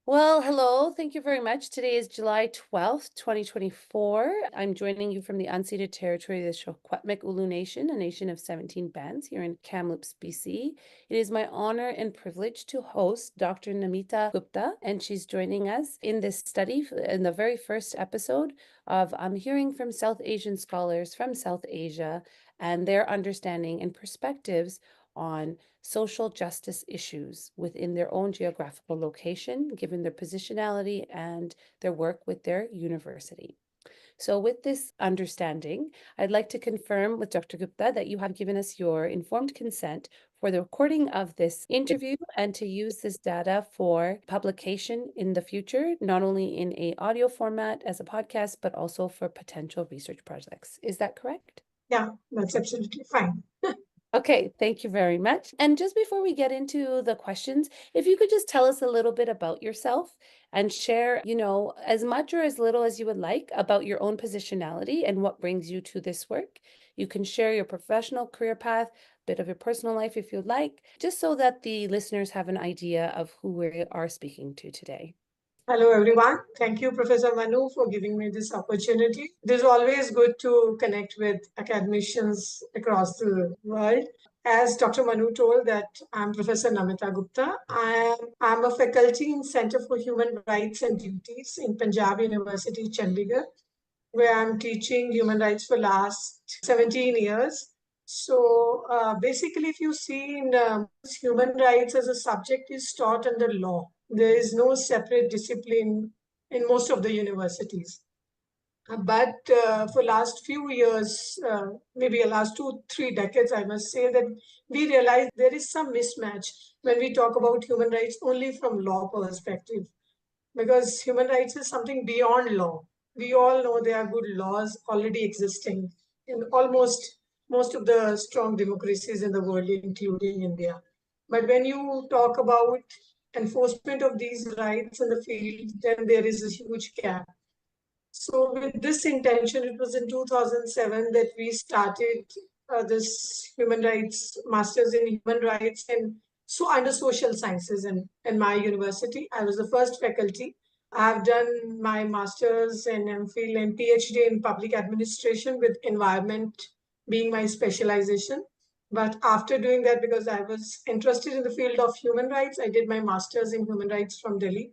Well, hello. Thank you very much. Today is July 12th, 2024. I'm joining you from the unceded territory of the Secwepemc Ulu Nation, a nation of 17 bands here in Kamloops, BC. It is my honor and privilege to host Dr. Namita Gupta, and she's joining us in this study in the very first episode of hearing from South Asian scholars from South Asia and their understanding and perspectives on social justice issues within their own geographical location, given their positionality and their work with their university. So with this understanding, I'd like to confirm with Dr. Gupta that you have given us your informed consent for the recording of this interview and to use this data for publication in the future, not only in an audio format as a podcast, but also for potential research projects. Is that correct? Yeah, that's absolutely fine. Okay, thank you very much. And just before we get into the questions, if you could just tell us a little bit about yourself and share, as much or as little as you would like about your own positionality and what brings you to this work. You can share your professional career path, a bit of your personal life if you'd like, just so that the listeners have an idea of who we are speaking to today. Hello, everyone. Thank you, Professor Manu, for giving me this opportunity. It is always good to connect with academicians across the world. As Dr. Manu told that I'm Professor Namitha Gupta. I'm a faculty in Center for Human Rights and Duties in Panjab University, Chandigarh, where I'm teaching human rights for last 17 years. So basically, if you see in human rights as a subject is taught under law. There is no separate discipline in most of the universities. But for last few years, maybe the last 2-3 decades, I must say that we realize there is some mismatch when we talk about human rights only from law perspective, because human rights is something beyond law. We all know there are good laws already existing in almost most of the strong democracies in the world, including India. But when you talk about enforcement of these rights in the field, then there is a huge gap. So with this intention, it was in 2007 that we started this human rights, masters in human rights and so under social sciences in my university. I was the first faculty. I have done my master's and MPhil and PhD in public administration with environment being my specialization. But after doing that, because I was interested in the field of human rights, I did my master's in human rights from Delhi.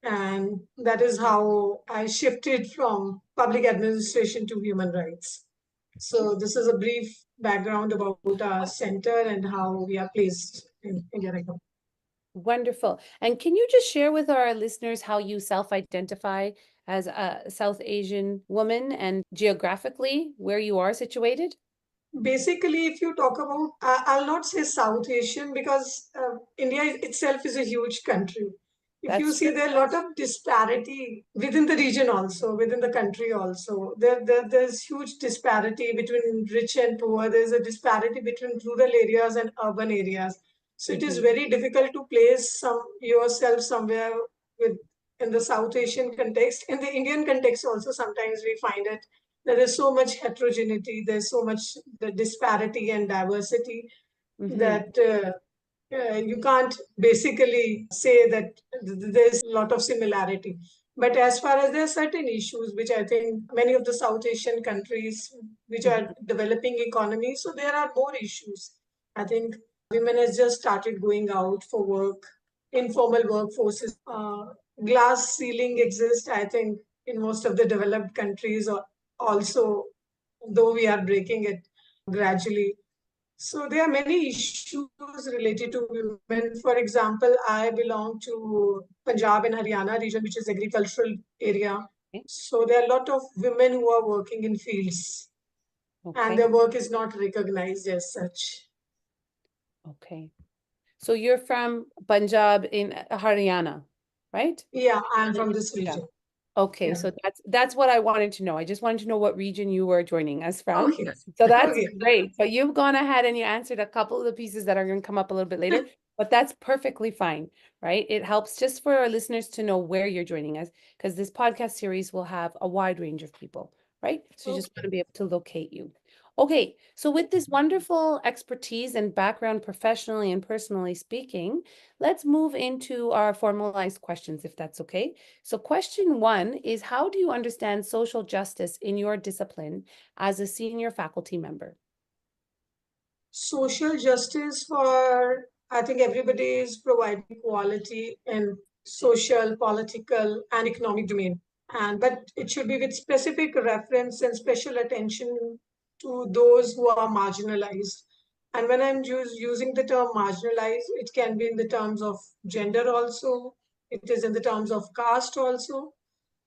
And that is how I shifted from public administration to human rights. So this is a brief background about our center and how we are placed in India right now. Wonderful. And can you just share with our listeners how you self-identify as a South Asian woman and geographically where you are situated? Basically, if you talk about, I'll not say South Asian because India itself is a huge country. If you That's see, true. there are a lot of disparity within the region also, within the country also. There's huge disparity between rich and poor. There's a disparity between rural areas and urban areas. So it is very difficult to place yourself somewhere with in the South Asian context. In the Indian context also, sometimes we find it there is so much heterogeneity, there's so much the disparity and diversity that you can't basically say that there's a lot of similarity. But as far as there are certain issues, which I think many of the South Asian countries, which are developing economies, so there are more issues. I think women has just started going out for work, informal workforces. Glass ceiling exists, I think, in most of the developed countries also, though we are breaking it gradually. So there are many issues related to women. For example, I belong to Punjab and Haryana region, which is agricultural area. So there are a lot of women who are working in fields and their work is not recognized as such. Okay. So you're from Punjab in Haryana, right? Yeah, I'm from this region. Okay, Yeah. so that's what I wanted to know. I just wanted to know what region you were joining us from. Okay. So that's Okay. great. But you've gone ahead and you answered a couple of the pieces that are going to come up a little bit later, but that's perfectly fine, right? It helps just for our listeners to know where you're joining us because this podcast series will have a wide range of people, right? So you just want to be able to locate you. Okay, so with this wonderful expertise and background professionally and personally speaking, let's move into our formalized questions, if that's okay. So question one is, how do you understand social justice in your discipline as a senior faculty member? Social justice for, I think everybody is providing equality in social, political, and economic domain. And but it should be with specific reference and special attention to those who are marginalized. And when I'm using the term marginalized, it can be in the terms of gender also, it is in the terms of caste also,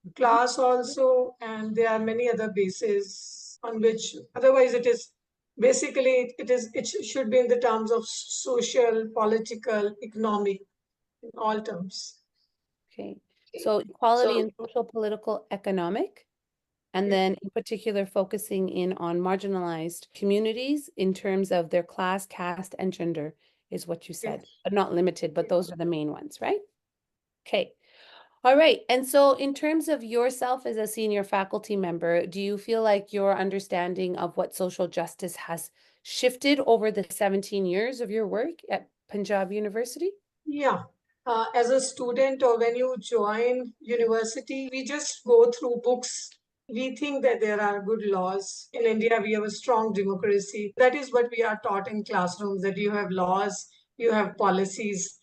Mhm. class also, and there are many other bases on which otherwise it is basically it should be in the terms of social, political, economic, in all terms. Okay, so equality So in social, political, economic, and yeah, then in particular focusing in on marginalized communities in terms of their class, caste, and gender is what you yeah, said, but not limited, but those are the main ones, right? Okay. All right. And so in terms of yourself as a senior faculty member, do you feel like your understanding of what social justice has shifted over the 17 years of your work at Punjab University? yeah. As a student or when you join university, we just go through books. We think that there are good laws. In India, we have a strong democracy. That is what we are taught in classrooms, that you have laws, you have policies.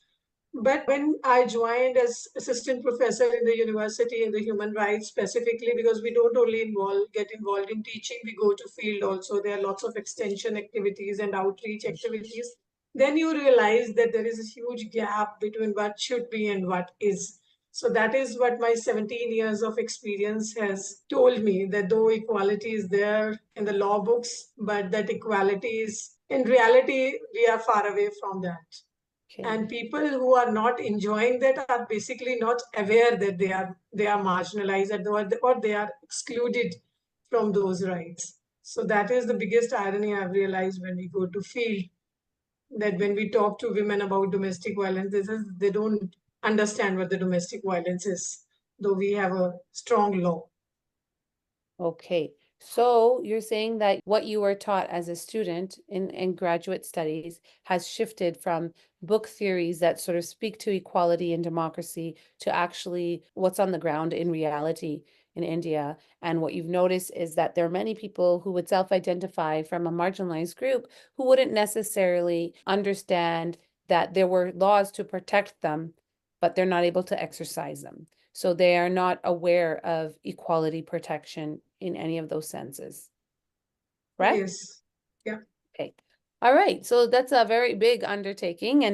But when I joined as assistant professor in the university in the human rights specifically, because we don't only get involved in teaching, we go to field also. There are lots of extension activities and outreach activities. Then you realize that there is a huge gap between what should be and what is. So that is what my 17 years of experience has told me, that though equality is there in the law books, but that equality is in reality, we are far away from that. Okay. And people who are not enjoying that are basically not aware that they are marginalized or they are excluded from those rights. So that is the biggest irony I've realized when we go to field, that when we talk to women about domestic violence, they don't understand what the domestic violence is, though we have a strong law. Okay, so you're saying that what you were taught as a student in graduate studies has shifted from book theories that sort of speak to equality and democracy to actually what's on the ground in reality in India. And what you've noticed is that there are many people who would self-identify from a marginalized group who wouldn't necessarily understand that there were laws to protect them, but they're not able to exercise them. So they are not aware of equality protection in any of those senses, correct? Yes. Yeah. Okay. All right. So that's a very big undertaking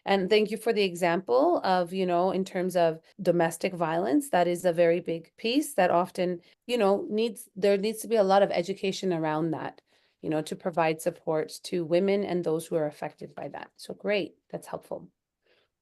and thank you for the example of, in terms of domestic violence, that is a very big piece that often, there needs to be a lot of education around that, to provide support to women and those who are affected by that. So great. That's helpful.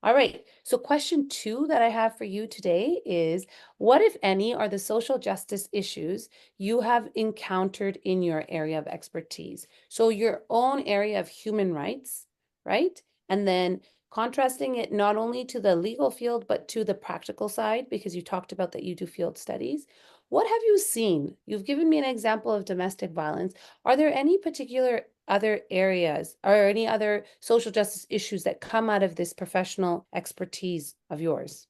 All right. So question two that I have for you today is, what, if any, are the social justice issues you have encountered in your area of expertise? So your own area of human rights, right? And then contrasting it not only to the legal field, but to the practical side, because you talked about that you do field studies. What have you seen? You've given me an example of domestic violence. Are there any particular other areas or any other social justice issues that come out of this professional expertise of yours?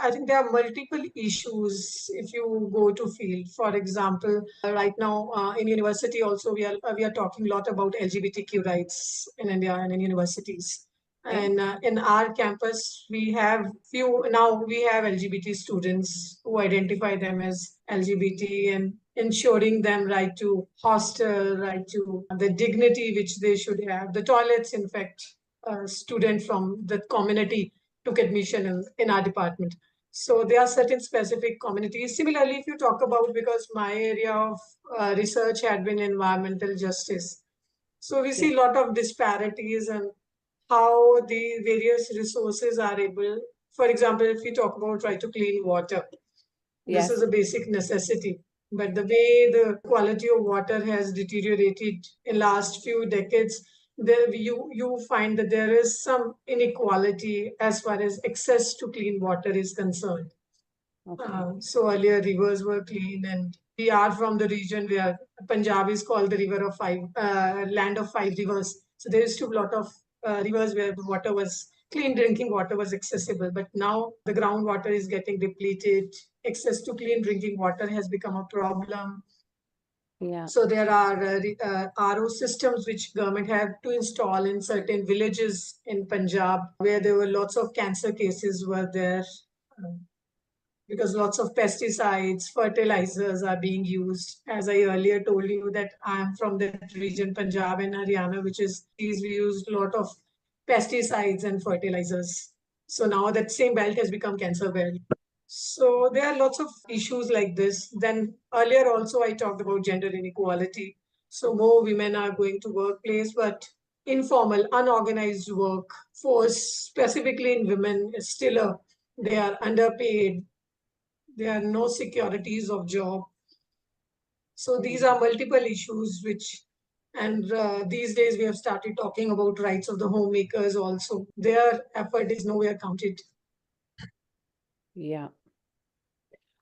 I think there are multiple issues if you go to field. For example, right now in university also we are talking a lot about LGBTQ rights in India and in universities. Okay. And in our campus, we have LGBT students who identify them as LGBT and ensuring them right to hostel, right to the dignity which they should have. The toilets, in fact, a student from the community took admission in our department. So there are certain specific communities. Similarly, if you talk about, because my area of research had been environmental justice, so we Yeah. see a lot of disparities and how the various resources are able. For example, if we talk about right to clean water, this is Yes. a basic necessity. But the way the quality of water has deteriorated in last few decades, you find that there is some inequality as far as access to clean water is concerned. Okay. So earlier rivers were clean and we are from the region where Punjab is called the river of five, land of five rivers. So there used to be a lot of rivers where the water was clean drinking water was accessible. But now the groundwater is getting depleted. Access to clean drinking water has become a problem. Yeah. So there are RO systems which government have to install in certain villages in Punjab where there were lots of cancer cases were there. Because lots of pesticides, fertilizers are being used. As I earlier told you that I am from that region, Punjab and Haryana, which is these we used a lot of pesticides and fertilizers. So now that same belt has become cancer belt. So there are lots of issues like this. Then earlier also I talked about gender inequality. So more women are going to workplace, but informal, unorganized work force, specifically in women, is still a they are underpaid, there are no securities of job. So these are multiple issues which, and these days we have started talking about rights of the homemakers also. Their effort is nowhere counted. Yeah.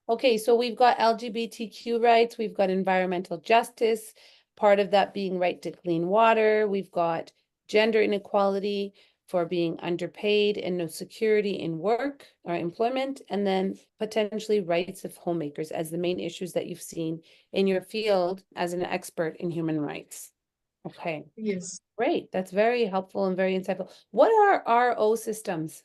Okay, so we've got LGBTQ rights, we've got environmental justice, part of that being right to clean water. We've got gender inequality for being underpaid and no security in work or employment, and then potentially rights of homemakers as the main issues that you've seen in your field as an expert in human rights. Okay, Yes. great. That's very helpful and very insightful. What are RO systems?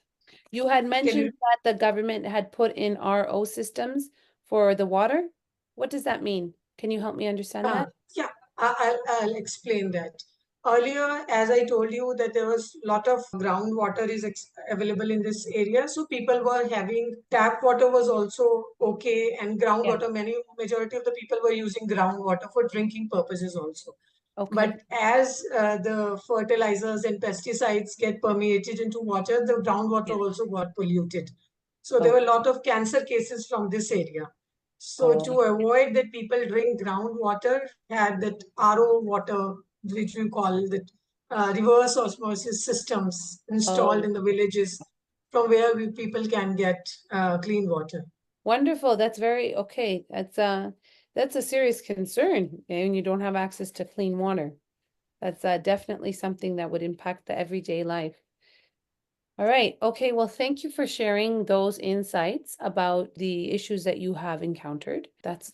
You had Can mentioned you? that the government had put in RO systems for the water. What does that mean? Can you help me understand that? Yeah, I'll explain that. Earlier, as I told you, that there was a lot of groundwater is available in this area. So people were having tap water was also okay, and Yeah. groundwater, majority of the people were using groundwater for drinking purposes also. Okay. But as the fertilizers and pesticides get permeated into water, the groundwater Yeah. also got polluted. So there Oh, were a lot of cancer cases from this area. So oh, to avoid that people drink groundwater, had that RO water, which we call the reverse osmosis systems installed oh. in the villages from where people can get clean water. Wonderful. That's very okay. That's a serious concern, and you don't have access to clean water. That's definitely something that would impact the everyday life. All right. Okay. Well, thank you for sharing those insights about the issues that you have encountered.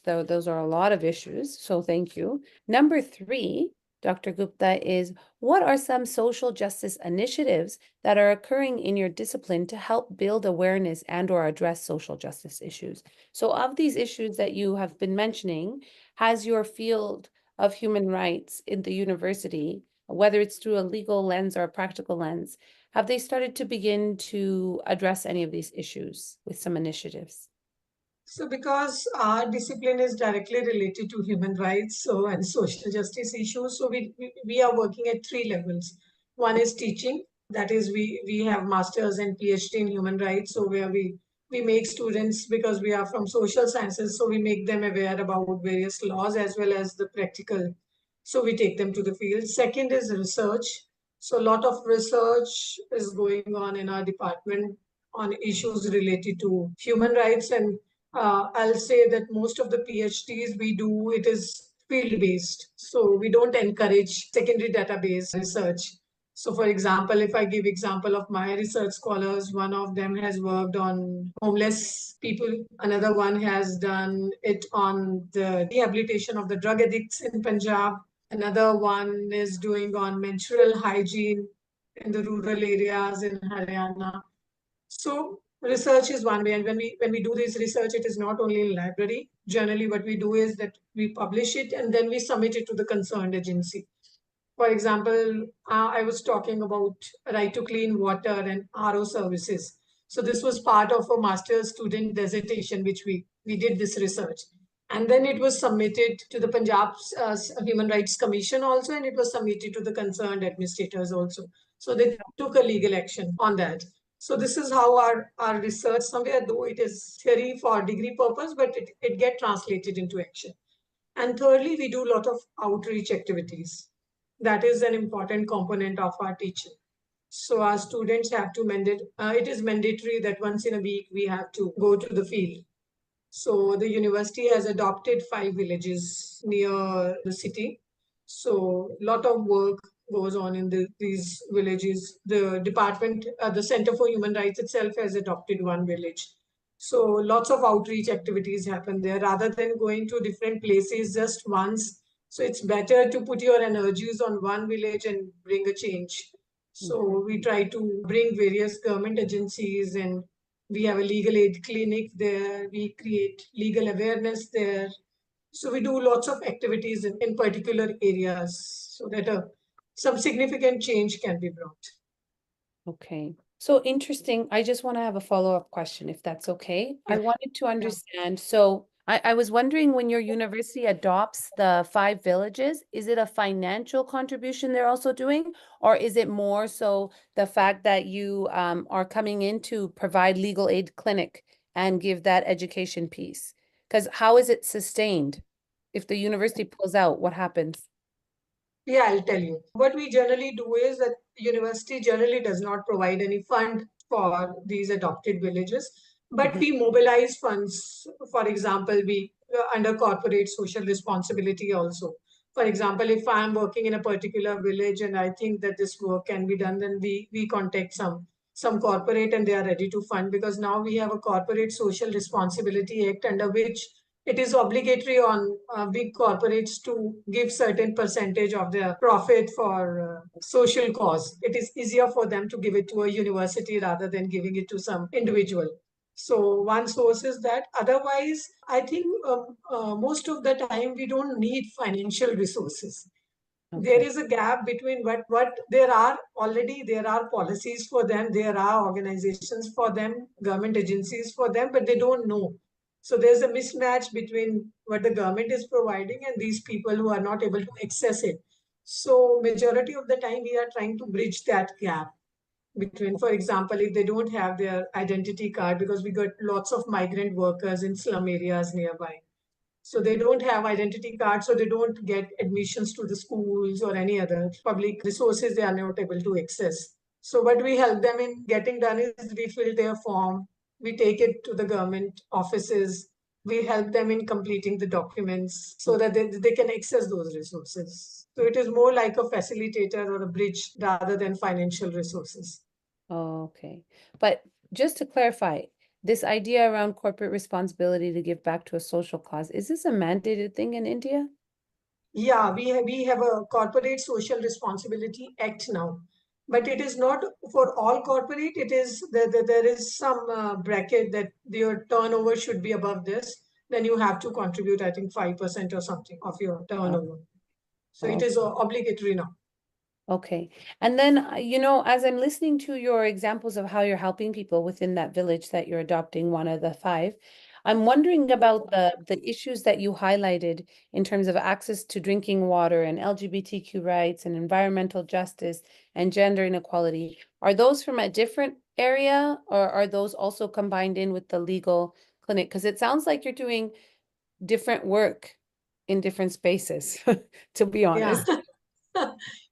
Those are a lot of issues. So thank you. Number 3, Dr. Gupta, is what are some social justice initiatives that are occurring in your discipline to help build awareness and or address social justice issues? So of these issues that you have been mentioning, has your field of human rights in the university, whether it's through a legal lens or a practical lens, have they started to begin to address any of these issues with some initiatives? So, because our discipline is directly related to human rights and social justice issues, so we are working at 3 levels. One is teaching, that is, we have masters and PhD in human rights, so where we make students, because we are from social sciences, so we make them aware about various laws as well as the practical. So we take them to the field. Second is research. So a lot of research is going on in our department on issues related to human rights, and I'll say that most of the PhDs we do, it is field based. So we don't encourage secondary database research. So for example, if I give example of my research scholars, one of them has worked on homeless people. Another one has done it on the rehabilitation of the drug addicts in Punjab. Another one is doing on menstrual hygiene in the rural areas in Haryana. So research is one way, and when we do this research, it is not only in library. Generally, what we do is that we publish it and then we submit it to the concerned agency. For example, I was talking about right to clean water and RO services. So this was part of a master's student dissertation, which we did this research. And then it was submitted to the Punjab's Human Rights Commission also, and it was submitted to the concerned administrators also. So they took a legal action on that. So this is how our research, somewhere though it is theory for degree purpose, but it get translated into action. And thirdly, we do a lot of outreach activities. That is an important component of our teaching. So our students have to it is mandatory that once in a week we have to go to the field. So the university has adopted 5 villages near the city. So a lot of work goes on in these villages. The department, the Center for Human Rights itself has adopted one village. So lots of outreach activities happen there rather than going to different places just once. So it's better to put your energies on one village and bring a change. So we try to bring various government agencies, and we have a legal aid clinic there. We create legal awareness there. So we do lots of activities in particular areas so that some significant change can be brought. Okay. So interesting. I just want to have a follow-up question, if that's okay. I Yeah. wanted to Yeah. understand. So I was wondering, when your university adopts the 5 villages, is it a financial contribution they're also doing, or is it more so the fact that you are coming in to provide legal aid clinic and give that education piece? Because how is it sustained? If the university pulls out, what happens? Yeah, I'll tell you. What we generally do is that university generally does not provide any fund for these adopted villages, but Mhm. we mobilize funds. For example, we under corporate social responsibility also. For example, if I'm working in a particular village and I think that this work can be done, then we contact some corporate and they are ready to fund, because now we have a corporate social responsibility act under which it is obligatory on big corporates to give certain percentage of their profit for social cause. It is easier for them to give it to a university rather than giving it to some individual. So one source is that. Otherwise, I think most of the time we don't need financial resources. There Okay. is a gap between what there are policies for them, there are organizations for them, government agencies for them, but they don't know. So there's a mismatch between what the government is providing and these people who are not able to access it. So majority of the time we are trying to bridge that gap between, for example, if they don't have their identity card, because we got lots of migrant workers in slum areas nearby, so they don't have identity cards, so they don't get admissions to the schools or any other public resources they are not able to access. So what we help them in getting done is we fill their form, we take it to the government offices, we help them in completing the documents so that they can access those resources. So it is more like a facilitator or a bridge rather than financial resources. Oh, okay. But just to clarify, this idea around corporate responsibility to give back to a social cause, is this a mandated thing in India? Yeah, we have a corporate social responsibility act now, but it is not for all corporate. It is there is some bracket that your turnover should be above this. Then you have to contribute, I think, 5% or something of your Oh, turnover. So it oh, is obligatory now. okay. And then, you know, as I'm listening to your examples of how you're helping people within that village that you're adopting one of the 5, I'm wondering about the issues that you highlighted in terms of access to drinking water and LGBTQ rights and environmental justice and gender inequality. Are those from a different area, or are those also combined in with the legal clinic? Because it sounds like you're doing different work in different spaces, to be Yeah. honest.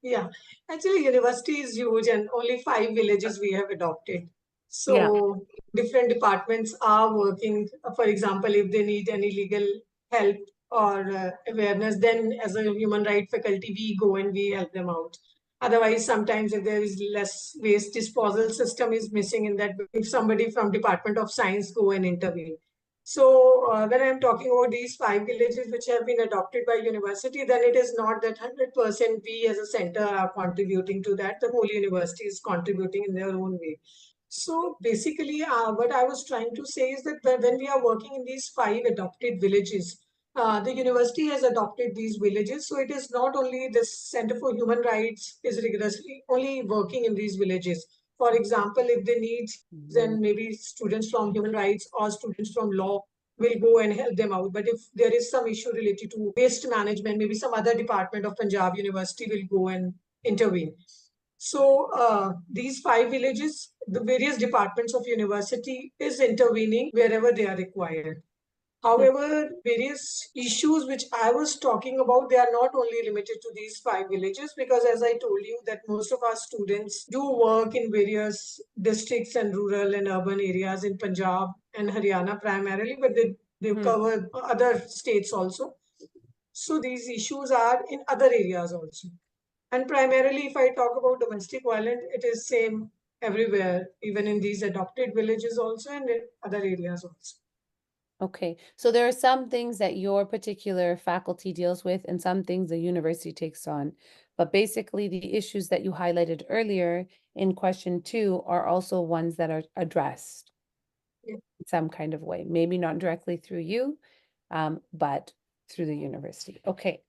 Yeah, actually, university is huge, and only 5 villages we have adopted. Yeah. So different departments are working. For example, if they need any legal help or awareness, then as a human right faculty, we go and we help them out. Otherwise, sometimes if there is less waste disposal system is missing in that, if somebody from Department of Science go and intervene. So when I'm talking about these 5 villages which have been adopted by university, then it is not that 100% we as a center are contributing to that. The whole university is contributing in their own way. So basically, what I was trying to say is that when we are working in these 5 adopted villages, the university has adopted these villages. So it is not only the Center for Human Rights is rigorously only working in these villages. For example, if they need, Mhm. then maybe students from human rights or students from law will go and help them out. But if there is some issue related to waste management, maybe some other department of Punjab University will go and intervene. So these 5 villages, the various departments of university is intervening wherever they are required. However, various issues which I was talking about, they are not only limited to these 5 villages, because as I told you that most of our students do work in various districts and rural and urban areas in Punjab and Haryana primarily, but they They Hmm. cover other states also. So these issues are in other areas also. And primarily, if I talk about domestic violence, it is same everywhere, even in these adopted villages also and in other areas also. Okay, so there are some things that your particular faculty deals with and some things the university takes on. But basically, the issues that you highlighted earlier in question 2 are also ones that are addressed Yeah. in some kind of way. Maybe not directly through you, but through the university. Okay,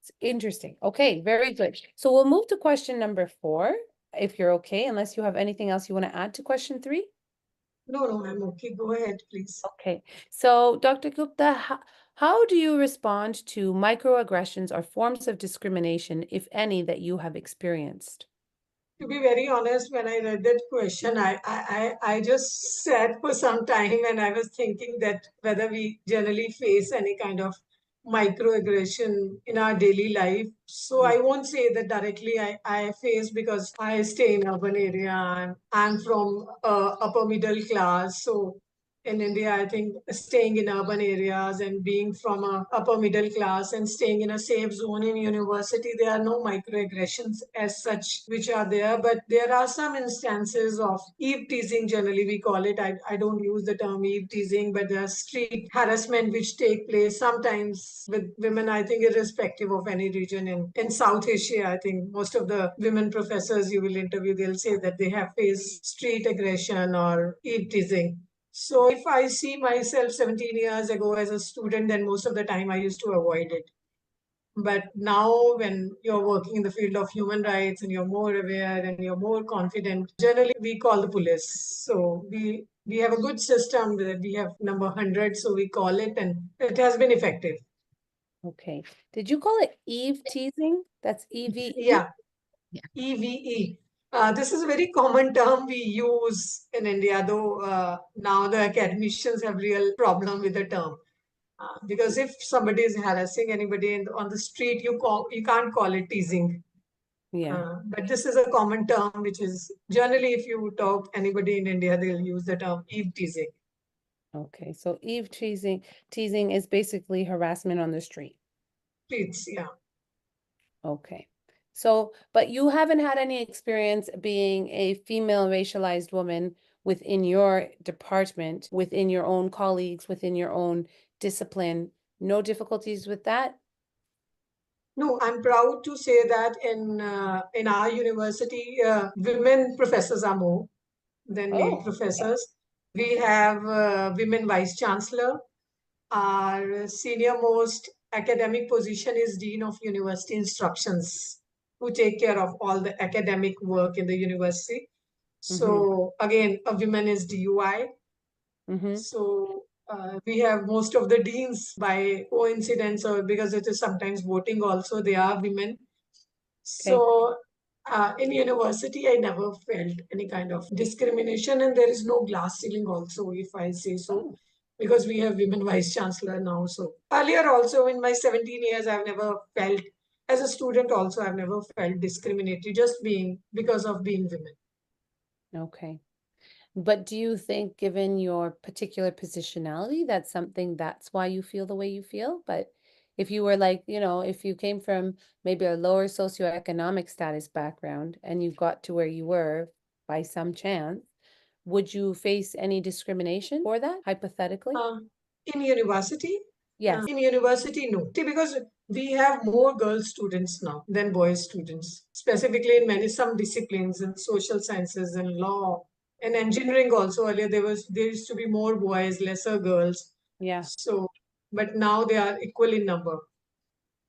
it's interesting. Okay, very good. So we'll move to question number 4, if you're okay, unless you have anything else you want to add to question 3. No, no, I'm okay. Go ahead, please. Okay, so Dr. Gupta, how do you respond to microaggressions or forms of discrimination, if any, that you have experienced? To be very honest, when I read that question, I just sat for some time and I was thinking that whether we generally face any kind of microaggression in our daily life. So Yeah. I won't say that directly I face because I stay in urban area and I'm from upper middle class. So in India, I think staying in urban areas and being from a upper middle class and staying in a safe zone in university, there are no microaggressions as such which are there. But there are some instances of eve teasing, generally we call it. I don't use the term eve teasing, but there are street harassment which take place sometimes with women, I think irrespective of any region. In South Asia, I think most of the women professors you will interview, they'll say that they have faced street aggression or eve teasing. So if I see myself 17 years ago as a student, then most of the time I used to avoid it. But now, when you're working in the field of human rights and you're more aware and you're more confident, generally we call the police. So we have a good system that we have number 100, so we call it, and it has been effective. Okay. Did you call it Eve teasing? That's EVE? Yeah, EVE. This is a very common term we use in India, though now the academicians have real problem with the term. Because if somebody is harassing anybody on the street, you can't call it teasing. Yeah. But this is a common term, which is generally, if you talk anybody in India, they'll use the term eve teasing. Okay. So Eve teasing is basically harassment on the street. Streets, yeah. Okay. So, but you haven't had any experience being a female racialized woman within your department, within your own colleagues, within your own discipline. No difficulties with that? No, I'm proud to say that in our university, women professors are more than male Oh, professors. We have women vice chancellor. Our senior most academic position is Dean of University Instructions, who take care of all the academic work in the university. mm-hmm. So again, a woman is DUI. Mm-hmm. So we have most of the deans by coincidence or because it is sometimes voting also, they are women. Okay. So in university, I never felt any kind of discrimination, and there is no glass ceiling also, if I say so, Oh, because we have women vice chancellor now. So earlier also in my 17 years, I've never felt, as a student also, I've never felt discriminated just being because of being women. okay. But do you think, given your particular positionality, that's why you feel the way you feel? But if you were like, if you came from maybe a lower socioeconomic status background and you got to where you were by some chance, would you face any discrimination for that, hypothetically? Uh, in university, Yes. no, because we have more girl students now than boy students, specifically in many some disciplines in social sciences and law and engineering also. Earlier there used to be more boys, lesser girls. Yeah. So, but now they are equal in number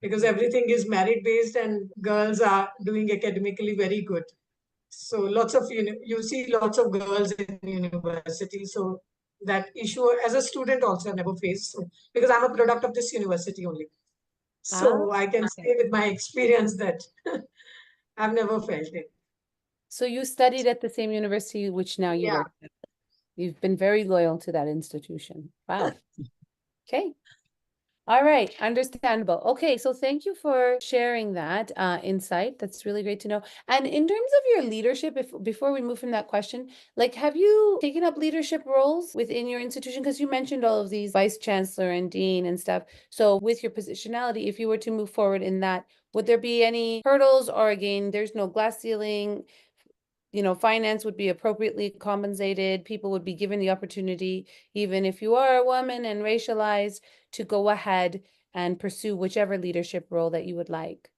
because everything is merit based and girls are doing academically very good. So lots of you see lots of girls in university. So that issue as a student also I never faced. So, because I'm a product of this university only. Ah, So I can okay. say with my experience that I've never felt it. So you studied at the same university which now you Yeah. work at. You've been very loyal to that institution. Wow. Okay. All right, understandable. Okay, so thank you for sharing that insight. That's really great to know. And in terms of your leadership, if before we move from that question, like have you taken up leadership roles within your institution? Because you mentioned all of these vice chancellor and dean and stuff. So with your positionality, if you were to move forward in that, would there be any hurdles or again, there's no glass ceiling? Finance would be appropriately compensated. People would be given the opportunity, even if you are a woman and racialized, to go ahead and pursue whichever leadership role that you would like.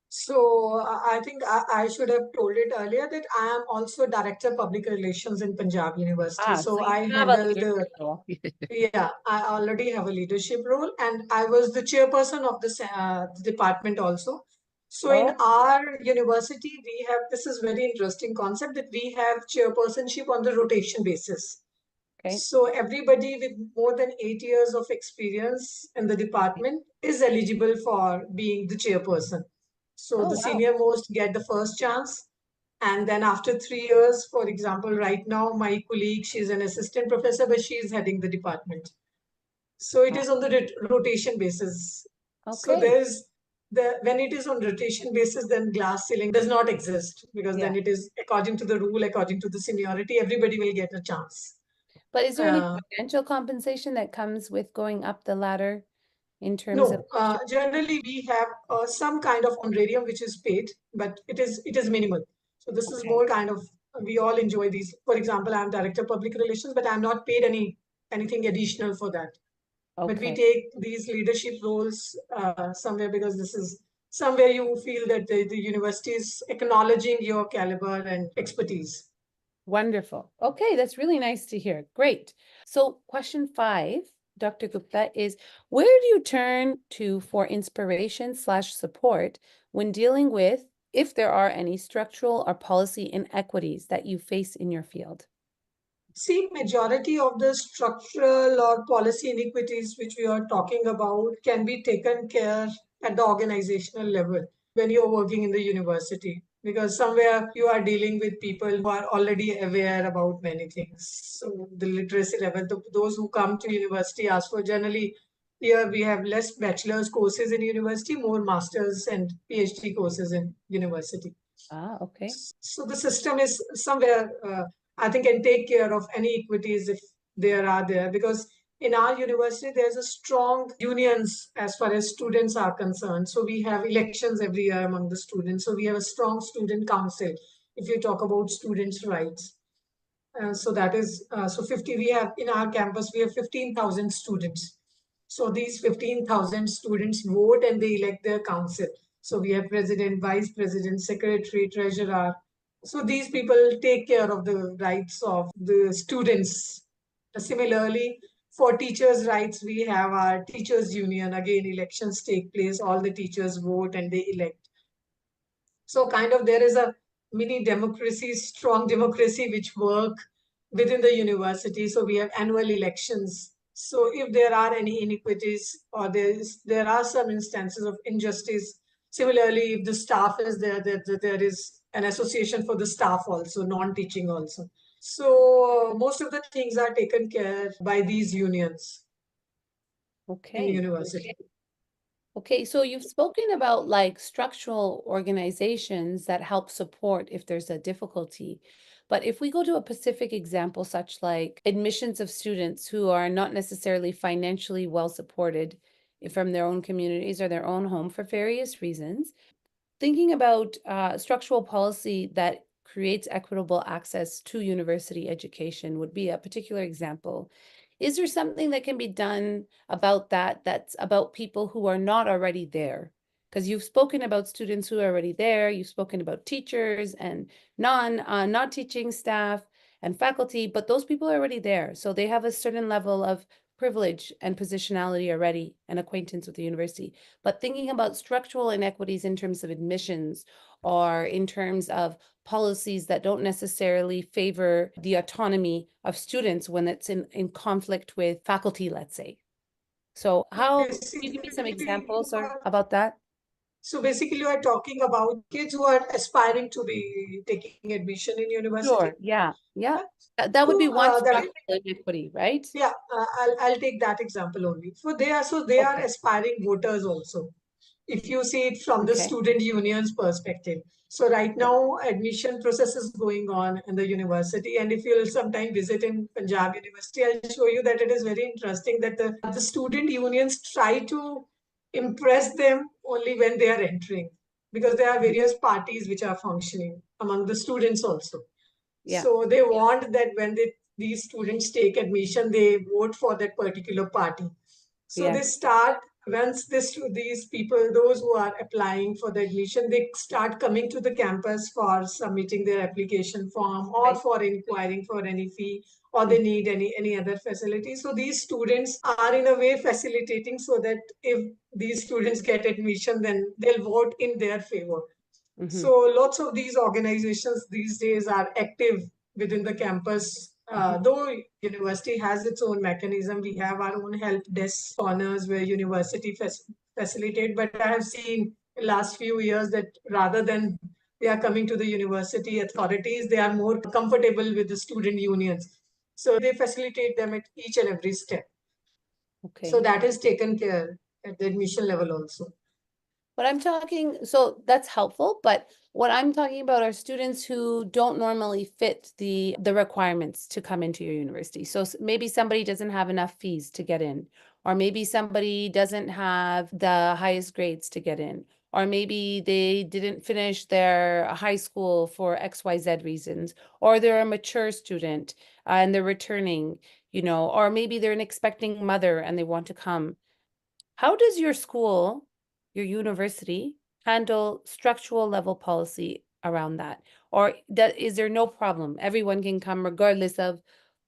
So I think I should have told it earlier that I am also Director Public Relations in Punjab University. So So you I have a handle leadership the, role. yeah, I already have a leadership role and I was the chairperson of this department also. So in Oh, our university, we have, this is very interesting concept that we have chairpersonship on the rotation basis. okay. So everybody with more than 8 years of experience in the department is eligible for being the chairperson. So Oh, the wow. senior most get the first chance. And then after 3 years, for example, right now, my colleague, she's an assistant professor, but she is heading the department. So it Wow. is on the rotation basis. So Okay. there's when it is on rotation basis, then glass ceiling does not exist because Yeah. then it is according to the rule, according to the seniority, everybody will get a chance. But is there any Uh, financial compensation that comes with going up the ladder in terms of No, generally we have some kind of honorarium which is paid, but it is minimal. So this is okay. more kind of we all enjoy these. For example, I'm director of public relations, but I'm not paid anything additional for that. But we Okay. take these leadership roles somewhere because this is somewhere you feel that the university is acknowledging your caliber and expertise. Wonderful. Okay, that's really nice to hear. Great. So, question 5, Dr. Gupta, is where do you turn to for inspiration/support when dealing with, if there are any structural or policy inequities that you face in your field? See, majority of the structural or policy inequities which we are talking about can be taken care at the organizational level when you're working in the university. Because somewhere you are dealing with people who are already aware about many things. So the literacy level, those who come to university ask for generally here we have less bachelor's courses in university, more master's and PhD courses in university. Ah, okay. So the system is somewhere, I think, can take care of any equities if there are there. Because in our university, there's a strong unions as far as students are concerned. So we have elections every year among the students. So we have a strong student council if you talk about students' rights. So that is, so 50, we have in our campus, we have 15,000 students. So these 15,000 students vote and they elect their council. So we have president, vice president, secretary, treasurer. So these people take care of the rights of the students. Similarly, for teachers' rights, we have our teachers' union. Again, elections take place, all the teachers vote and they elect. So kind of there is a mini democracy, strong democracy which work within the university. So we have annual elections. So if there are any inequities or there are some instances of injustice, similarly, if the staff is there, there is an association for the staff also, non-teaching also. So most of the things are taken care by these unions in Okay. university. Okay, so you've spoken about like structural organizations that help support if there's a difficulty. But if we go to a specific example, such like admissions of students who are not necessarily financially well supported from their own communities or their own home for various reasons, thinking about structural policy that creates equitable access to university education would be a particular example. Is there something that can be done about that that's about people who are not already there? Because you've spoken about students who are already there, you've spoken about teachers and not teaching staff and faculty, but those people are already there. So they have a certain level of privilege and positionality already and acquaintance with the university. But thinking about structural inequities in terms of admissions or in terms of policies that don't necessarily favor the autonomy of students when it's in conflict with faculty, let's say. So how Okay, can see, you give me some typically examples or for about that? So basically, you are talking about kids who are aspiring to be taking admission in university. Sure. Yeah. Yeah. Yeah. That would be So one that is, structural inequity, right? yeah, I'll take that example only. So they are Okay. aspiring voters also, if you see it from the Okay. student union's perspective. So right Yeah. now, admission process is going on in the university, and if you'll sometime visit in Punjab University, I'll show you that it is very interesting that the student unions try to impress them only when they are entering, because there are Mhm. various parties which are functioning among the students also. Yeah. So they want that when these students take admission, they vote for that particular party. So they Yes. start, once these people, those who are applying for the admission, they start coming to the campus for submitting their application form or Right. for inquiring for any fee, or they Mhm. need any other facility. So these students are in a way facilitating, so that if these students get admission, then they'll vote in their favor. Mhm. So lots of these organizations these days are active within the campus. Mhm. Though university has its own mechanism, we have our own help desk corners where university facilitate. But I have seen in last few years that rather than they are coming to the university authorities, they are more comfortable with the student unions. So they facilitate them at each and every step. So Okay. that is taken care at the admission level also. What I'm talking, so that's helpful, but what I'm talking about are students who don't normally fit the requirements to come into your university. So maybe somebody doesn't have enough fees to get in, or maybe somebody doesn't have the highest grades to get in, or maybe they didn't finish their high school for XYZ reasons, or they're a mature student and they're returning, or maybe they're an expecting mother and they want to come. How does your school, your university, handle structural level policy around that? Or that is there no problem? Everyone can come regardless of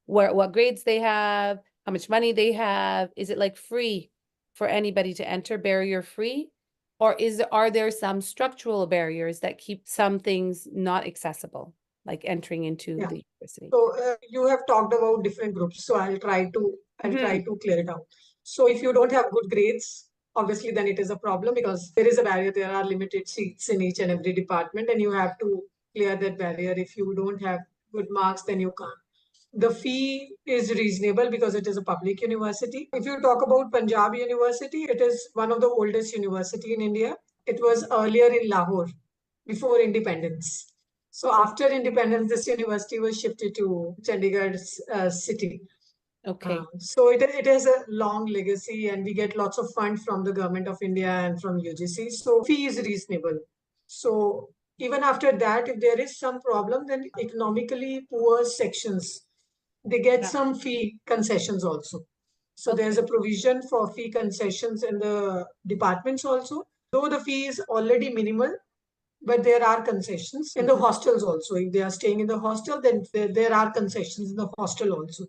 what grades they have, how much money they have. Is it like free for anybody to enter, barrier free? Or are there some structural barriers that keep some things not accessible, like entering into Yeah. the university? So you have talked about different groups, so I'll try Hmm. to clear it out. So if you don't have good grades, obviously then it is a problem, because there is a barrier. There are limited seats in each and every department, and you have to clear that barrier. If you don't have good marks, then you can't. The fee is reasonable because it is a public university. If you talk about Punjab University, it is one of the oldest university in India. It was earlier in Lahore before independence. So after independence, this university was shifted to Chandigarh city. Okay. So it has a long legacy, and we get lots of funds from the government of India and from UGC. So fee is reasonable. So even after that, if there is some problem, then economically poor sections, they get Yeah. some fee concessions also. So there's Okay. a provision for fee concessions in the departments also. Though the fee is already minimal, but there are concessions in the Mhm. hostels also. If they are staying in the hostel, then there are concessions in the hostel also.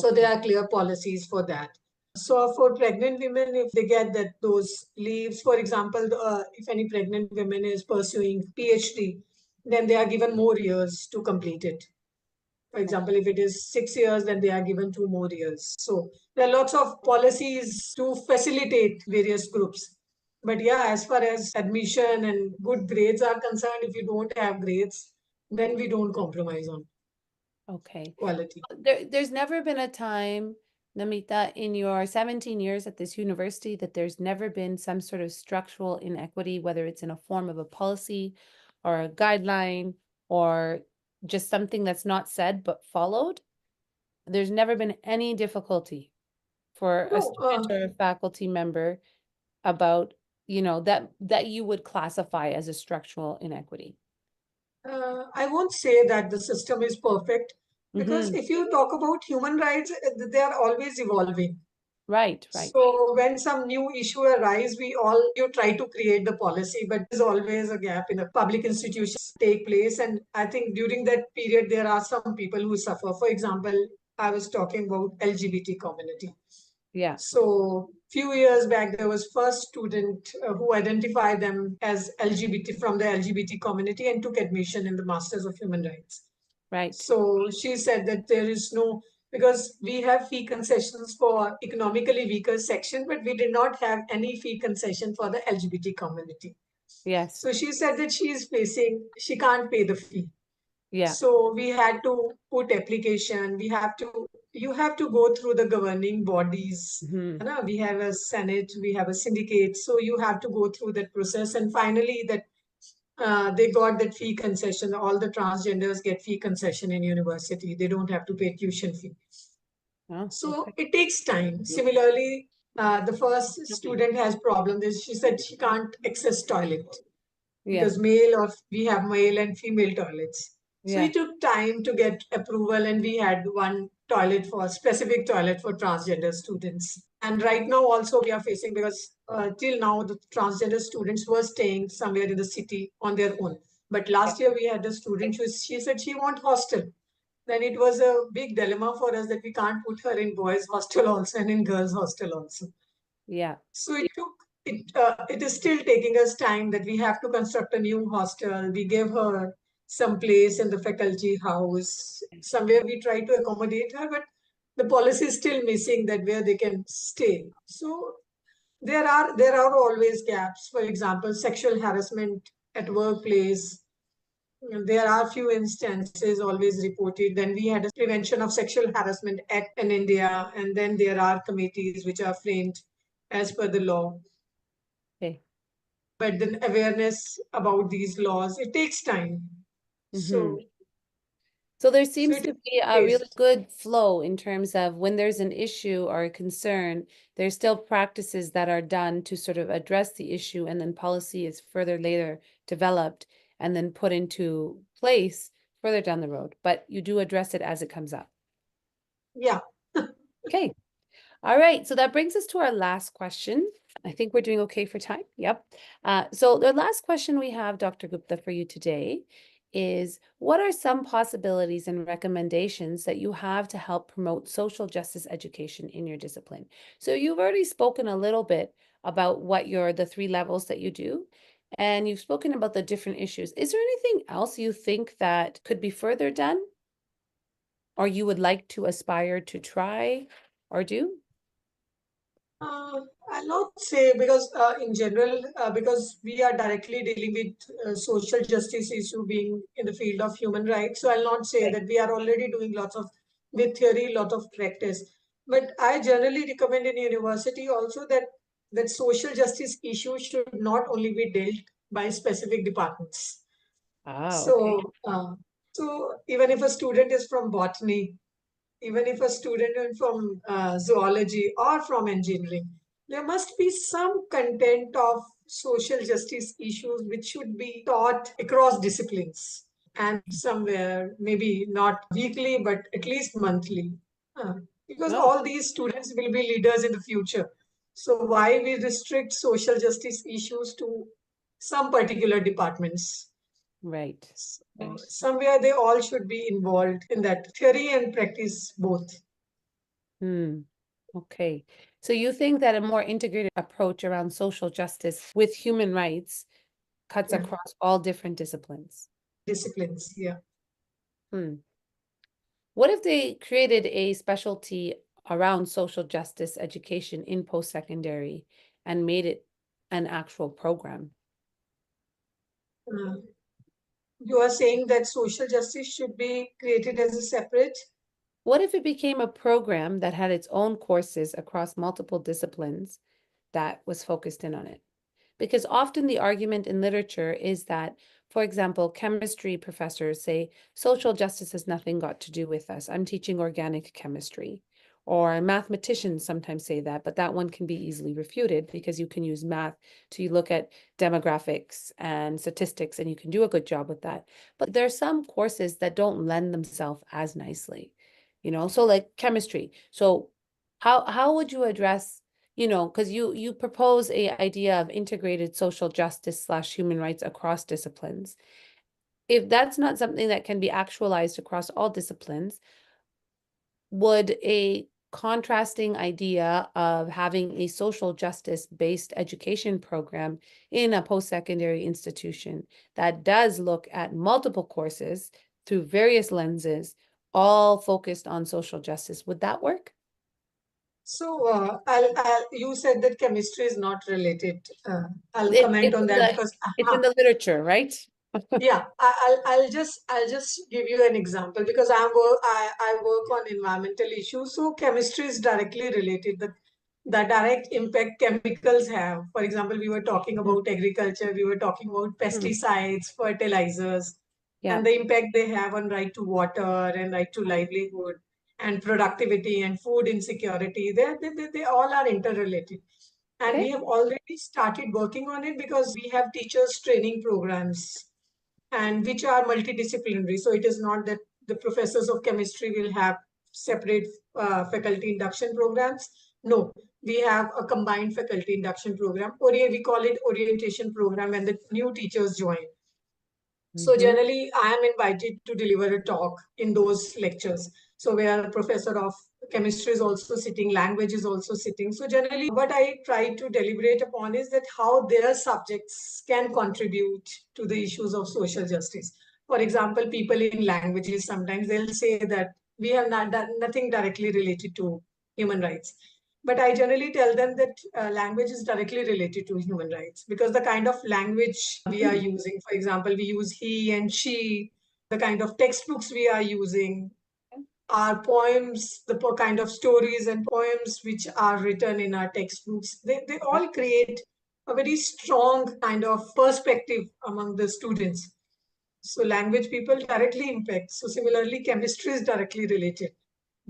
So there Okay. are clear policies for that. So for pregnant women, if they get that those leaves, for example, if any pregnant women is pursuing PhD, then they are given more years to complete it. For example, Okay. if it is 6 years, then they are given 2 more years. So there are lots of policies to facilitate various groups. But yeah, as far as admission and good grades are concerned, if you don't have grades, then we don't compromise on Okay. quality. There's never been a time, Namita, in your 17 years at this university that there's never been some sort of structural inequity, whether it's in a form of a policy or a guideline or just something that's not said but followed. There's never been any difficulty for a No, student or a faculty member about, that you would classify as a structural inequity. I won't say that the system is perfect, because Hmm. if you talk about human rights, they are always evolving. Right, right. So when some new issue arise, you try to create the policy, but there's always a gap in the public institutions take place. And I think during that period, there are some people who suffer. For example, I was talking about LGBT community. Yeah, So few years back, there was first student who identified them as LGBT from the LGBT community and took admission in the Masters of Human Rights. right. So she said that there is no because we have fee concessions for economically weaker section, but we did not have any fee concession for the LGBT community. Yes. So she said that she can't pay the fee. Yeah. So we had to put application. You have to go through the governing bodies. Hmm. We have a senate, we have a syndicate. So you have to go through that process. And finally, that they got that fee concession. All the transgenders get fee concession in university. They don't have to pay tuition fee. Oh, So okay. it takes time. Similarly, the first student has problem. She said she can't access toilet Yeah. because we have male and female toilets. So Yeah. it took time to get approval, and we had one specific toilet for transgender students. And right now also we are facing, because till now the transgender students were staying somewhere in the city on their own. But Yeah. last year we had a student she said she want hostel. Then it was a big dilemma for us that we can't put her in boys hostel also and in girls hostel also. Yeah. So it is still taking us time that we have to construct a new hostel. We gave her some place in the faculty house. Somewhere we try to accommodate her, but the policy is still missing that where they can stay. So there are always gaps. For example, sexual harassment at workplace. There are few instances always reported. Then we had a Prevention of Sexual Harassment Act in India, and then there are committees which are framed as per the law. Okay. But then awareness about these laws, it takes time. Mm-hmm. So, So there so seems it to be a is. really good flow in terms of when there's an issue or a concern, there's still practices that are done to sort of address the issue, and then policy is further later developed and then put into place further down the road. But you do address it as it comes up. Yeah. Okay. All right, so that brings us to our last question. I think we're doing okay for time. Yep. So the last question we have, Dr. Gupta, for you today is, what are some possibilities and recommendations that you have to help promote social justice education in your discipline? So you've already spoken a little bit about the three levels that you do, and you've spoken about the different issues. Is there anything else you think that could be further done, or you would like to aspire to try or do? I'll not say, because in general, because we are directly dealing with social justice issue being in the field of human rights. So I'll not say that we are already doing lots of with theory, lot of practice. But I generally recommend in university also that social justice issues should not only be dealt by specific departments. Ah, okay. So even if a student is from botany, even if a student is from zoology or from engineering, there must be some content of social justice issues which should be taught across disciplines, and somewhere maybe not weekly but at least monthly. Uh, because Oh, all these students will be leaders in the future. So why we restrict social justice issues to some particular departments? right. So Right. somewhere they all should be involved in that theory and practice both. Hmm. Okay. So you think that a more integrated approach around social justice with human rights cuts Yeah, across all different disciplines? disciplines. Yeah. Hmm. What if they created a specialty around social justice education in post-secondary and made it an actual program? Uh, you are saying that social justice should be created as a separate. What if it became a program that had its own courses across multiple disciplines that was focused in on it? Because often the argument in literature is that, for example, chemistry professors say social justice has nothing got to do with us. I'm teaching organic chemistry. Or mathematicians sometimes say that, but that one can be easily refuted because you can use math to look at demographics and statistics, and you can do a good job with that. But there are some courses that don't lend themselves as nicely, so like chemistry. So how would you address, because you propose a idea of integrated social justice / human rights across disciplines. If that's not something that can be actualized across all disciplines, would a contrasting idea of having a social justice based education program in a post-secondary institution that does look at multiple courses through various lenses all focused on social justice. Would that work? So, you said that chemistry is not related. I'll It, comment it's on in that the because it's in the literature, right? yeah, I'll just give you an example because I work on environmental issues. So chemistry is directly related. The direct impact chemicals have. For example, we were talking Mm, about agriculture, we were talking about mm, pesticides, fertilizers, yeah. and the impact they have on right to water and right to livelihood and productivity and food insecurity. They all are interrelated. And Okay. we have already started working on it because we have teachers training programs and which are multidisciplinary. So it is not that the professors of chemistry will have separate faculty induction programs. No, we have a combined faculty induction program. Or we call it orientation program when the new teachers join. So Mm-hmm. generally, I am invited to deliver a talk in those lectures. So where a professor of chemistry is also sitting, language is also sitting. So generally, what I try to deliberate upon is that how their subjects can contribute to the issues of social justice. For example, people in languages, sometimes they'll say that we have not done nothing directly related to human rights. But I generally tell them that language is directly related to human rights because the kind of language we are Mm, using, for example, we use he and she, the kind of textbooks we are using, our poems, the kind of stories and poems which are written in our textbooks, they right. all create a very strong kind of perspective among the students. So language people directly impact. So similarly, chemistry is directly related.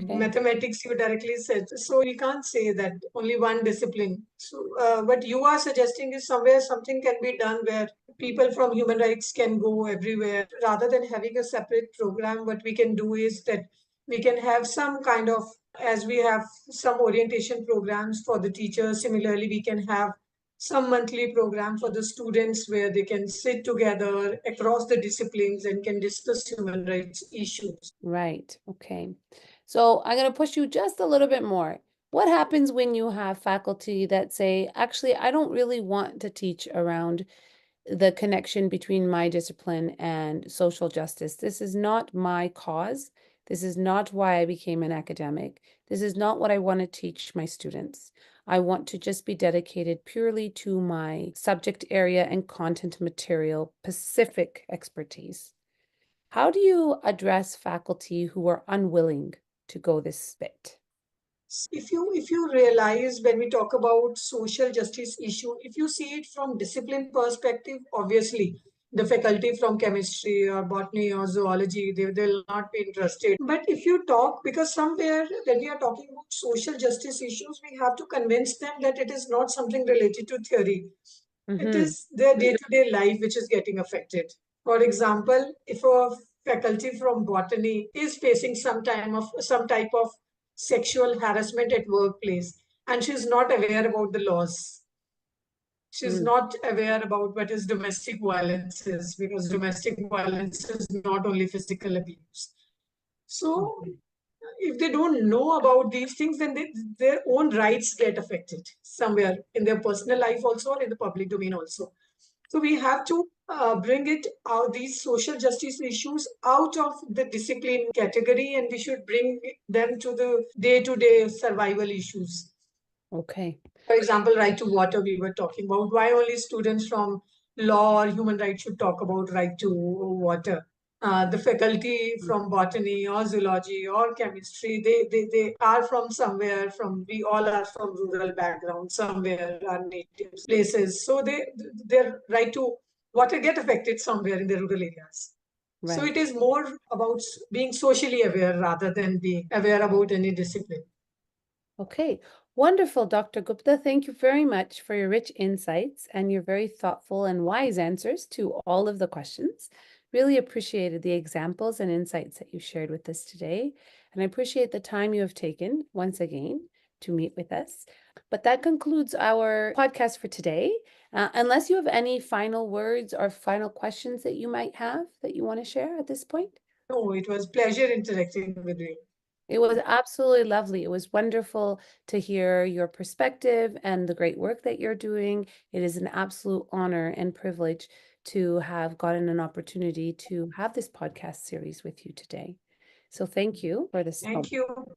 Okay. Mathematics, you directly said. So we can't say that only one discipline. So what you are suggesting is somewhere something can be done where people from human rights can go everywhere. Rather than having a separate program, what we can do is that we can have some kind of, as we have some orientation programs for the teachers, similarly, we can have some monthly program for the students where they can sit together across the disciplines and can discuss human rights issues. Right. Okay. So I'm going to push you just a little bit more. What happens when you have faculty that say, actually, I don't really want to teach around the connection between my discipline and social justice? This is not my cause. This is not why I became an academic. This is not what I want to teach my students. I want to just be dedicated purely to my subject area and content material specific expertise. How do you address faculty who are unwilling to go this bit? If you realize when we talk about social justice issue, if you see it from discipline perspective, obviously the faculty from chemistry or botany or zoology, they'll not be interested. But if you talk, because somewhere when we are talking about social justice issues, we have to convince them that it is not something related to theory. It Mm-hmm. is their day-to-day life which is getting affected. For example, if a faculty from botany is facing some type of sexual harassment at workplace and she's not aware about the laws, she's Mm, not aware about what is domestic violence is, because domestic violence is not only physical abuse. So okay. if they don't know about these things, then their own rights get affected somewhere in their personal life also or in the public domain also. So we have to bring it out, these social justice issues out of the discipline category, and we should bring them to the day-to-day survival issues. Okay. For example, right to water, we were talking about. Why only students from law or human rights should talk about right to water? The faculty Mm, from botany or zoology or chemistry, they are from somewhere, from, we all are from rural backgrounds, somewhere our native places. So their right to water get affected somewhere in the rural areas. So it right. is more about being socially aware rather than being aware about any discipline. Okay. Wonderful, Dr. Gupta. Thank you very much for your rich insights and your very thoughtful and wise answers to all of the questions. Really appreciated the examples and insights that you shared with us today. And I appreciate the time you have taken once again to meet with us. But that concludes our podcast for today. Unless you have any final words or final questions that you might have that you want to share at this point. No, it was pleasure interacting with you. It was absolutely lovely. It was wonderful to hear your perspective and the great work that you're doing. It is an absolute honor and privilege to have gotten an opportunity to have this podcast series with you today. So thank you for this. Thank you.